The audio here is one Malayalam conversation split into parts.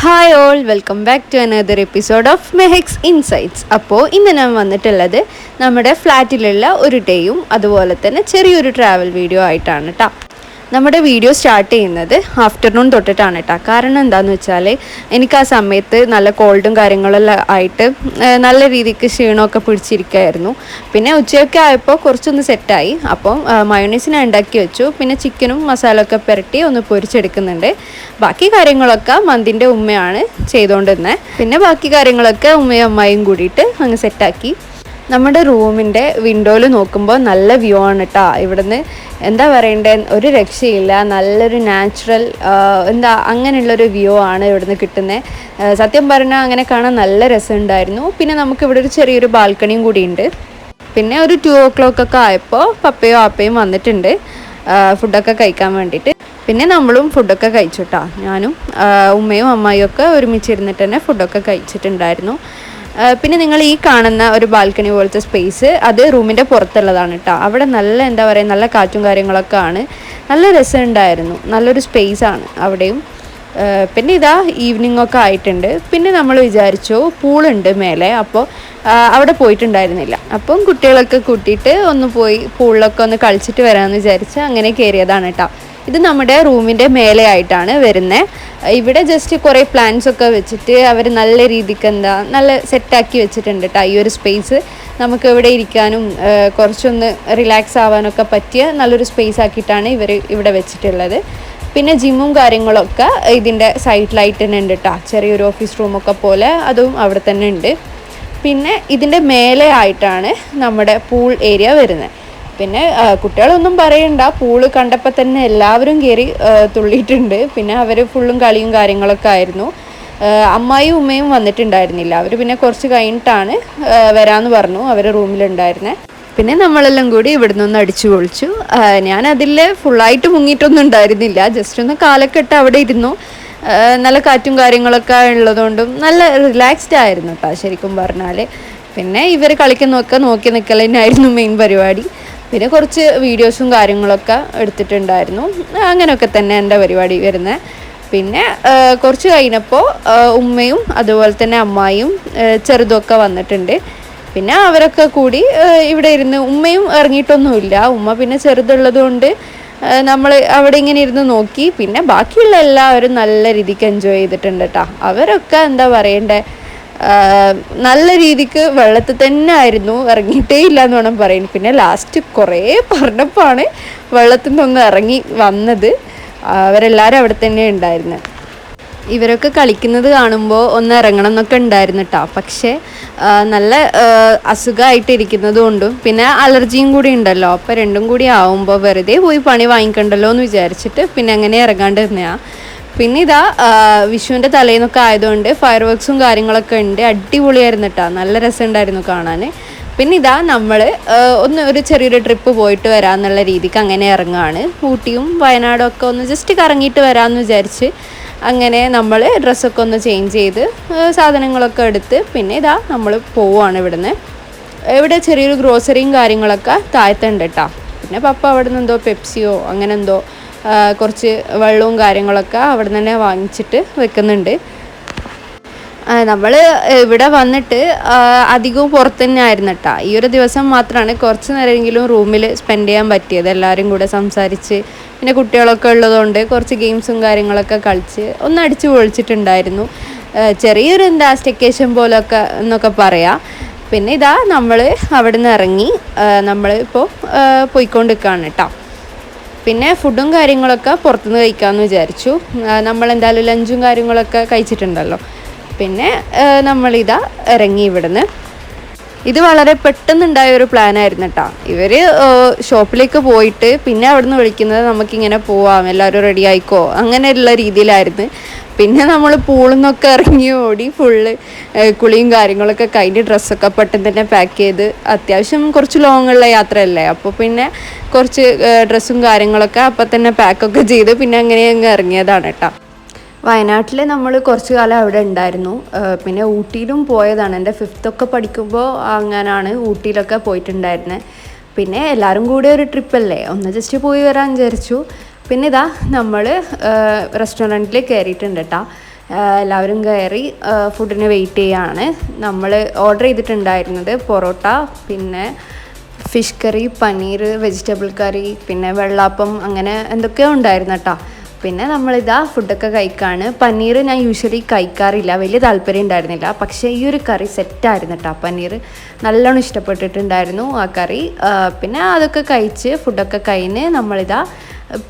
Hi all, welcome back to another episode of Mehek's insights. അപ്പോൾ ഇന്ന് ഞാൻ വന്നിട്ടുള്ളത് നമ്മുടെ ഫ്ലാറ്റിലുള്ള ഒരു ഡേയും അതുപോലെ തന്നെ ചെറിയൊരു ട്രാവൽ വീഡിയോ ആയിട്ടാണ് കേട്ടോ. നമ്മുടെ വീഡിയോ സ്റ്റാർട്ട് ചെയ്യുന്നത് ആഫ്റ്റർനൂൺ തൊട്ടിട്ടാണ് കേട്ടോ. കാരണം എന്താണെന്ന് വെച്ചാൽ എനിക്ക് ആ സമയത്ത് നല്ല കോൾഡും കാര്യങ്ങളെല്ലാം ആയിട്ട് നല്ല രീതിക്ക് ക്ഷീണമൊക്കെ പിടിച്ചിരിക്കുകയായിരുന്നു. പിന്നെ ഉച്ചയൊക്കെ ആയപ്പോൾ കുറച്ചൊന്ന് സെറ്റായി. അപ്പം മയോണൈസ് ഞാൻ ഉണ്ടാക്കി വെച്ചു. പിന്നെ ചിക്കനും മസാല ഒക്കെ പുരട്ടി ഒന്ന് പൊരിച്ചെടുക്കുന്നുണ്ട്. ബാക്കി കാര്യങ്ങളൊക്കെ മന്തിൻ്റെ ഉമ്മയാണ് ചെയ്തുകൊണ്ടിരുന്നത്. പിന്നെ ബാക്കി കാര്യങ്ങളൊക്കെ ഉമ്മയും അമ്മായും കൂടിയിട്ട് അങ്ങ് സെറ്റാക്കി. നമ്മുടെ റൂമിൻ്റെ വിൻഡോയിൽ നോക്കുമ്പോൾ നല്ല വ്യൂ ആണ് കേട്ടോ. ഇവിടുന്ന് എന്താ പറയണ്ടേ, ഒരു രക്ഷയില്ല. നല്ലൊരു നാച്ചുറൽ അങ്ങനെയുള്ളൊരു വ്യൂ ആണ് ഇവിടുന്ന് കിട്ടുന്നത്. സത്യം പറഞ്ഞാൽ അങ്ങനെ കാണാൻ നല്ല രസമുണ്ടായിരുന്നു. പിന്നെ നമുക്കിവിടെ ഒരു ചെറിയൊരു ബാൽക്കണിയും കൂടിയുണ്ട്. പിന്നെ ഒരു 2 o'clock ഒക്കെ ആയപ്പോൾ പപ്പയും ആപ്പയും വന്നിട്ടുണ്ട് ഫുഡൊക്കെ കഴിക്കാൻ വേണ്ടിയിട്ട്. പിന്നെ നമ്മളും ഫുഡൊക്കെ കഴിച്ചു കേട്ടോ. ഞാനും ഉമ്മയും അമ്മായിയും ഒക്കെ ഒരുമിച്ചിരുന്നിട്ട് തന്നെ ഫുഡൊക്കെ കഴിച്ചിട്ടുണ്ടായിരുന്നു. പിന്നെ നിങ്ങൾ ഈ കാണുന്ന ഒരു ബാൽക്കണി പോലത്തെ സ്പേസ് അത് റൂമിൻ്റെ പുറത്തുള്ളതാണ് കേട്ടോ. അവിടെ നല്ല കാറ്റും കാര്യങ്ങളൊക്കെ ആണ്. നല്ല രസമുണ്ടായിരുന്നു. നല്ലൊരു സ്പേസാണ് അവിടെയും. പിന്നെ ഇതാ ഈവനിങ് ഒക്കെ ആയിട്ടുണ്ട്. പിന്നെ നമ്മൾ വിചാരിച്ചു പൂളുണ്ട് മേലെ, അപ്പോൾ അവിടെ പോയിട്ടുണ്ടായിരുന്നില്ല. അപ്പം കുട്ടികളൊക്കെ കൂട്ടിയിട്ട് ഒന്ന് പോയി പൂളിലൊക്കെ ഒന്ന് കളിച്ചിട്ട് വരാമെന്ന് വിചാരിച്ച് അങ്ങനെ കയറിയതാണ് കേട്ടോ. ഇത് നമ്മുടെ റൂമിൻ്റെ മേലെ ആയിട്ടാണ് വരുന്നത്. ഇവിടെ ജസ്റ്റ് കുറേ പ്ലാന്റ്സ് ഒക്കെ വെച്ചിട്ട് അവർ നല്ല രീതിക്ക് നല്ല സെറ്റാക്കി വെച്ചിട്ടുണ്ട് കേട്ടോ. ഈ ഒരു സ്പേസ് നമുക്ക് ഇവിടെ ഇരിക്കാനും കുറച്ചൊന്ന് റിലാക്സ് ആവാനൊക്കെ പറ്റിയ നല്ലൊരു സ്പേസ് ആക്കിയിട്ടാണ് ഇവർ ഇവിടെ വെച്ചിട്ടുള്ളത്. പിന്നെ ജിമ്മും കാര്യങ്ങളൊക്കെ ഇതിൻ്റെ സൈഡിലായിട്ട് തന്നെ ഉണ്ട് കേട്ടോ. ചെറിയൊരു ഓഫീസ് റൂമൊക്കെ പോലെ അതും അവിടെ തന്നെ ഉണ്ട്. പിന്നെ ഇതിൻ്റെ മേലെ ആയിട്ടാണ് നമ്മുടെ പൂൾ ഏരിയ വരുന്നത്. പിന്നെ കുട്ടികളൊന്നും പറയണ്ട, പൂള് കണ്ടപ്പോൾ തന്നെ എല്ലാവരും കയറി തുള്ളിയിട്ടുണ്ട്. പിന്നെ അവർ ഫുള്ളും കളിയും കാര്യങ്ങളൊക്കെ ആയിരുന്നു. അമ്മായിയും ഉമ്മയും വന്നിട്ടുണ്ടായിരുന്നില്ല. അവർ പിന്നെ കുറച്ച് കഴിഞ്ഞിട്ടാണ് വരാമെന്ന് പറഞ്ഞു, അവർ റൂമിലുണ്ടായിരുന്നത്. പിന്നെ നമ്മളെല്ലാം കൂടി ഇവിടെ നിന്ന് അടിച്ചു പൊളിച്ചു. ഞാൻ അതിൽ ഫുള്ളായിട്ട് മുങ്ങിയിട്ടൊന്നും ഉണ്ടായിരുന്നില്ല. ജസ്റ്റ് ഒന്ന് കാലൊക്കെ ഇട്ട് അവിടെ ഇരുന്നു. നല്ല കാറ്റും കാര്യങ്ങളൊക്കെ ഉള്ളതുകൊണ്ടും നല്ല റിലാക്സ്ഡ് ആയിരുന്നു കേട്ടോ ശരിക്കും പറഞ്ഞാൽ. പിന്നെ ഇവർ കളിക്കുന്നതൊക്കെ നോക്കി നിൽക്കൽ തന്നെയായിരുന്നു മെയിൻ പരിപാടി. പിന്നെ കുറച്ച് വീഡിയോസും കാര്യങ്ങളൊക്കെ എടുത്തിട്ടുണ്ടായിരുന്നു. അങ്ങനെയൊക്കെ തന്നെ എൻ്റെ പരിപാടി വരുന്നത്. പിന്നെ കുറച്ച് കഴിഞ്ഞപ്പോൾ ഉമ്മയും അതുപോലെ തന്നെ അമ്മായിയും ചെറുതൊക്കെ വന്നിട്ടുണ്ട്. പിന്നെ അവരൊക്കെ കൂടി ഇവിടെ ഇരുന്ന് ഉമ്മയും ഇറങ്ങിയിട്ടൊന്നുമില്ല. ഉമ്മ പിന്നെ ചെറുതുള്ളത് കൊണ്ട് നമ്മൾ അവിടെ ഇങ്ങനെ ഇരുന്ന് നോക്കി. പിന്നെ ബാക്കിയുള്ള എല്ലാവരും നല്ല രീതിക്ക് എൻജോയ് ചെയ്തിട്ടുണ്ട് കേട്ടോ. അവരൊക്കെ എന്താ പറയണ്ടേ, നല്ല രീതിക്ക് വെള്ളത്തിൽ തന്നെ ആയിരുന്നു, ഇറങ്ങിയിട്ടേ ഇല്ല എന്ന് വേണം പറയാൻ. പിന്നെ ലാസ്റ്റ് കുറേ പറഞ്ഞപ്പോഴാണ് വെള്ളത്തിൽ നിന്നൊന്ന് ഇറങ്ങി വന്നത്. അവരെല്ലാവരും അവിടെ തന്നെ ഉണ്ടായിരുന്നത്. ഇവരൊക്കെ കളിക്കുന്നത് കാണുമ്പോൾ ഒന്ന് ഇറങ്ങണം എന്നൊക്കെ ഉണ്ടായിരുന്നു കേട്ടോ. പക്ഷേ നല്ല അസുഖമായിട്ടിരിക്കുന്നത് കൊണ്ടും പിന്നെ അലർജിയും കൂടി ഉണ്ടല്ലോ, അപ്പോൾ രണ്ടും കൂടി ആവുമ്പോൾ വെറുതെ പോയി പണി വാങ്ങിക്കണ്ടല്ലോ എന്ന് വിചാരിച്ചിട്ട് പിന്നെ അങ്ങനെ ഇറങ്ങാണ്ട് തന്നെയാണ്. പിന്നെ ഇതാ വിഷുവിൻ്റെ തലേന്നൊക്കെ ആയതുകൊണ്ട് ഫയർ വർക്ക്സും കാര്യങ്ങളൊക്കെ ഉണ്ട്. അടിപൊളിയായിരുന്നു കേട്ടോ, നല്ല രസമുണ്ടായിരുന്നു കാണാൻ. പിന്നെ ഇതാ നമ്മൾ ഒരു ചെറിയൊരു ട്രിപ്പ് പോയിട്ട് വരാമെന്നുള്ള രീതിക്ക് അങ്ങനെ ഇറങ്ങുകയാണ്. ഊട്ടിയും വയനാടും ഒക്കെ ഒന്ന് ജസ്റ്റ് കറങ്ങിയിട്ട് വരാമെന്ന് വിചാരിച്ച് അങ്ങനെ നമ്മൾ ഡ്രസ്സൊക്കെ ഒന്ന് ചേഞ്ച് ചെയ്ത് സാധനങ്ങളൊക്കെ എടുത്ത് പിന്നെ ഇതാ നമ്മൾ പോവുകയാണ് ഇവിടുന്ന്. ഇവിടെ ചെറിയൊരു ഗ്രോസറിയും കാര്യങ്ങളൊക്കെ താഴത്തുണ്ട് കേട്ടോ. പിന്നെ പപ്പ അവിടെ നിന്ന് എന്തോ പെപ്സിയോ അങ്ങനെ എന്തോ കുറച്ച് വെള്ളവും കാര്യങ്ങളൊക്കെ അവിടെ നിന്ന് തന്നെ വാങ്ങിച്ചിട്ട് വെക്കുന്നുണ്ട്. നമ്മൾ ഇവിടെ വന്നിട്ട് അധികവും പുറത്ത് തന്നെ ആയിരുന്നു കേട്ടോ. ഈ ഒരു ദിവസം മാത്രമാണ് കുറച്ച് നേരമെങ്കിലും റൂമിൽ സ്പെൻഡ് ചെയ്യാൻ പറ്റിയത്. എല്ലാവരും കൂടെ സംസാരിച്ച് പിന്നെ കുട്ടികളൊക്കെ ഉള്ളതുകൊണ്ട് കുറച്ച് ഗെയിംസും കാര്യങ്ങളൊക്കെ കളിച്ച് ഒന്ന് അടിച്ചു പൊളിച്ചിട്ടുണ്ടായിരുന്നു. ചെറിയൊരു സ്റ്റെക്കേഷൻ പോലൊക്കെ എന്നൊക്കെ പറയാം. പിന്നെ ഇതാ നമ്മൾ അവിടെ നിന്ന് ഇറങ്ങി നമ്മളിപ്പോൾ പോയിക്കൊണ്ടിരിക്കുകയാണ് കേട്ടോ. പിന്നെ ഫുഡും കാര്യങ്ങളൊക്കെ പുറത്തുനിന്ന് കഴിക്കാമെന്ന് വിചാരിച്ചു. നമ്മളെന്തായാലും ലഞ്ചും കാര്യങ്ങളൊക്കെ കഴിച്ചിട്ടുണ്ടല്ലോ. പിന്നെ നമ്മളിതാ ഇറങ്ങി ഇവിടുന്ന്. ഇത് വളരെ പെട്ടെന്നുണ്ടായ ഒരു പ്ലാനായിരുന്നു കേട്ടോ. ഇവർ ഷോപ്പിലേക്ക് പോയിട്ട് പിന്നെ അവിടെ നിന്ന് വിളിക്കുന്നത് നമുക്കിങ്ങനെ പോവാം, എല്ലാവരും റെഡി ആയിക്കോ അങ്ങനെയുള്ള രീതിയിലായിരുന്നു. പിന്നെ നമ്മൾ പൂളിൽ നിന്നൊക്കെ ഇറങ്ങി ഓടി ഫുള്ള് കുളിയും കാര്യങ്ങളൊക്കെ കഴിഞ്ഞ് ഡ്രസ്സൊക്കെ പെട്ടെന്ന് തന്നെ പാക്ക് ചെയ്ത്, അത്യാവശ്യം കുറച്ച് ലോങ്ങുള്ള യാത്രയല്ലേ, അപ്പോൾ പിന്നെ കുറച്ച് ഡ്രസ്സും കാര്യങ്ങളൊക്കെ അപ്പം തന്നെ പാക്കൊക്കെ ചെയ്ത് പിന്നെ അങ്ങനെ അങ്ങ് ഇറങ്ങിയതാണ് കേട്ടോ. വയനാട്ടിൽ നമ്മൾ കുറച്ച് കാലം അവിടെ ഉണ്ടായിരുന്നു. പിന്നെ ഊട്ടിയിലും പോയതാണ്. എൻ്റെ 5th ഒക്കെ പഠിക്കുമ്പോൾ അങ്ങനെയാണ് ഊട്ടിയിലൊക്കെ പോയിട്ടുണ്ടായിരുന്നത്. പിന്നെ എല്ലാവരും കൂടി ഒരു ട്രിപ്പല്ലേ, ഒന്ന് ജസ്റ്റ് പോയി വരാൻ വിചാരിച്ചു. പിന്നെ ഇതാ നമ്മൾ റെസ്റ്റോറൻറ്റിൽ കയറിയിട്ടുണ്ട് കേട്ടോ. എല്ലാവരും കയറി ഫുഡിന് വെയിറ്റ് ചെയ്യുകയാണ്. നമ്മൾ ഓർഡർ ചെയ്തിട്ടുണ്ടായിരുന്നത് പൊറോട്ട, പിന്നെ ഫിഷ് കറി, പനീർ, വെജിറ്റബിൾ കറി, പിന്നെ വെള്ളാപ്പം, അങ്ങനെ എന്തൊക്കെയോ ഉണ്ടായിരുന്നു കേട്ടോ. പിന്നെ നമ്മളിതാ ഫുഡൊക്കെ കഴിക്കുകയാണ്. പനീർ ഞാൻ യൂഷ്വലി കഴിക്കാറില്ല, വലിയ താല്പര്യം ഉണ്ടായിരുന്നില്ല. പക്ഷേ ഈ ഒരു കറി സെറ്റായിരുന്നു കേട്ടോ. പനീർ നല്ലോണം ഇഷ്ടപ്പെട്ടിട്ടുണ്ടായിരുന്നു ആ കറി. പിന്നെ അതൊക്കെ കഴിച്ച് ഫുഡൊക്കെ കഴിഞ്ഞ് നമ്മളിതാ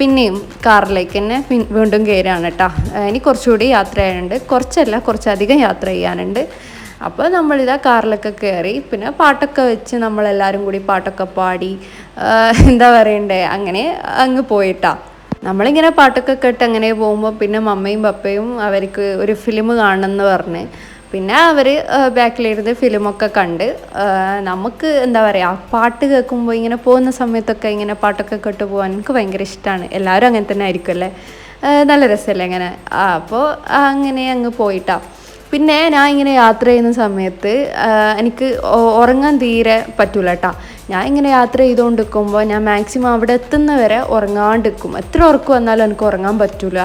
പിന്നെയും കാറിലേക്ക് തന്നെ വീണ്ടും കയറുകയാണ് കേട്ടോ. ഇനി കുറച്ചുകൂടി യാത്ര ചെയ്യാനുണ്ട്, കുറച്ചധികം യാത്ര ചെയ്യാനുണ്ട്. അപ്പോൾ നമ്മളിതാ കാറിലൊക്കെ കയറി, പിന്നെ പാട്ടൊക്കെ വെച്ച് നമ്മളെല്ലാവരും കൂടി പാട്ടൊക്കെ പാടി എന്താ പറയണ്ടേ, അങ്ങനെ അങ്ങ് പോയിട്ടാ. നമ്മളിങ്ങനെ പാട്ടൊക്കെ കേട്ട് അങ്ങനെ പോകുമ്പോൾ പിന്നെ മമ്മയും പപ്പയും അവർക്ക് ഒരു ഫിലിം കാണണമെന്ന് പറഞ്ഞ് പിന്നെ അവർ ബാക്കിലിരുന്ന് ഫിലിമൊക്കെ കണ്ട്. നമുക്ക് എന്താ പറയുക, പാട്ട് കേൾക്കുമ്പോൾ ഇങ്ങനെ പോകുന്ന സമയത്തൊക്കെ ഇങ്ങനെ പാട്ടൊക്കെ കേട്ട് പോകാൻ എനിക്ക് ഭയങ്കര ഇഷ്ടമാണ്. എല്ലാവരും അങ്ങനെ തന്നെ ആയിരിക്കും അല്ലേ, നല്ല രസമല്ലേ അങ്ങനെ. അപ്പോൾ അങ്ങനെ അങ്ങ് പോയിട്ടാ. പിന്നെ ഞാൻ ഇങ്ങനെ യാത്ര ചെയ്യുന്ന സമയത്ത് എനിക്ക് ഉറങ്ങാൻ തീരെ പറ്റൂല കേട്ടോ. ഞാൻ ഇങ്ങനെ യാത്ര ചെയ്തുകൊണ്ടിരിക്കുമ്പോൾ ഞാൻ മാക്സിമം അവിടെ എത്തുന്നവരെ ഉറങ്ങാണ്ടിരിക്കും. എത്ര ഉറക്കം വന്നാലും എനിക്ക് ഉറങ്ങാൻ പറ്റൂല.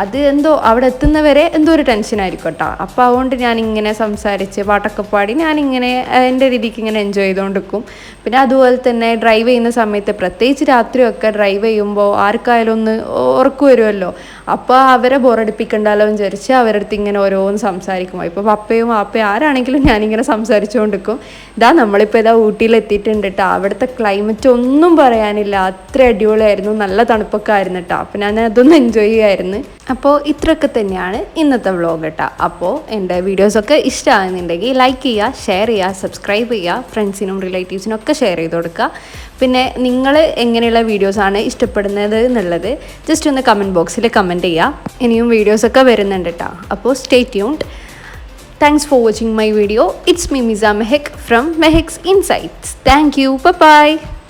അത് എന്തോ അവിടെ എത്തുന്നവരെ എന്തോ ഒരു ടെൻഷനായിരിക്കും കേട്ടോ. അപ്പോൾ അതുകൊണ്ട് ഞാനിങ്ങനെ സംസാരിച്ച് പാട്ടൊക്കെ പാടി ഞാനിങ്ങനെ എൻ്റെ രീതിക്ക് ഇങ്ങനെ എൻജോയ് ചെയ്തുകൊണ്ടിരിക്കും. പിന്നെ അതുപോലെ തന്നെ ഡ്രൈവ് ചെയ്യുന്ന സമയത്ത്, പ്രത്യേകിച്ച് രാത്രിയൊക്കെ ഡ്രൈവ് ചെയ്യുമ്പോൾ ആർക്കായാലും ഒന്ന് ഉറക്കം വരുമല്ലോ. അപ്പോൾ അവരെ ബോറടിപ്പിക്കണ്ടല്ലോ എന്ന് വിചാരിച്ച് അവരുടെ അടുത്ത് ഇങ്ങനെ ഓരോന്ന് സംസാരിക്കും. ഇപ്പോൾ പപ്പയും വാപ്പയും ആരാണെങ്കിലും ഞാനിങ്ങനെ സംസാരിച്ചുകൊണ്ടിരിക്കും. നമ്മളിപ്പോൾ ഊട്ടിയിൽ എത്തിയിട്ടുണ്ട് കേട്ടോ. അവിടുത്തെ ക്ലൈമറ്റ് ഒന്നും പറയാനില്ല, അത്ര അടിപൊളിയായിരുന്നു, നല്ല തണുപ്പൊക്കെ ആയിരുന്നു കേട്ടോ. അപ്പോൾ ഞാൻ അതൊന്ന് എൻജോയ് ചെയ്യുമായിരുന്നു. അപ്പോൾ ഇത്രയൊക്കെ തന്നെയാണ് ഇന്നത്തെ വ്ളോഗ് കേട്ടോ. അപ്പോൾ എൻ്റെ വീഡിയോസൊക്കെ ഇഷ്ടമാകുന്നുണ്ടെങ്കിൽ ലൈക്ക് ചെയ്യുക, ഷെയർ ചെയ്യുക, സബ്സ്ക്രൈബ് ചെയ്യുക, ഫ്രണ്ട്സിനും റിലേറ്റീവ്സിനും ഒക്കെ ഷെയർ ചെയ്ത് കൊടുക്കുക. പിന്നെ നിങ്ങൾ എങ്ങനെയുള്ള വീഡിയോസാണ് ഇഷ്ടപ്പെടുന്നത് എന്നുള്ളത് ജസ്റ്റ് ഒന്ന് കമൻറ്റ് ബോക്സിൽ കമൻറ്റ് ചെയ്യുക. ഇനിയും വീഡിയോസൊക്കെ വരുന്നുണ്ട് കേട്ടോ. അപ്പോൾ stay tuned. Thanks for watching my video. It's me, Miza Mehek from Mehek's Insights. Thank you. Bye-bye.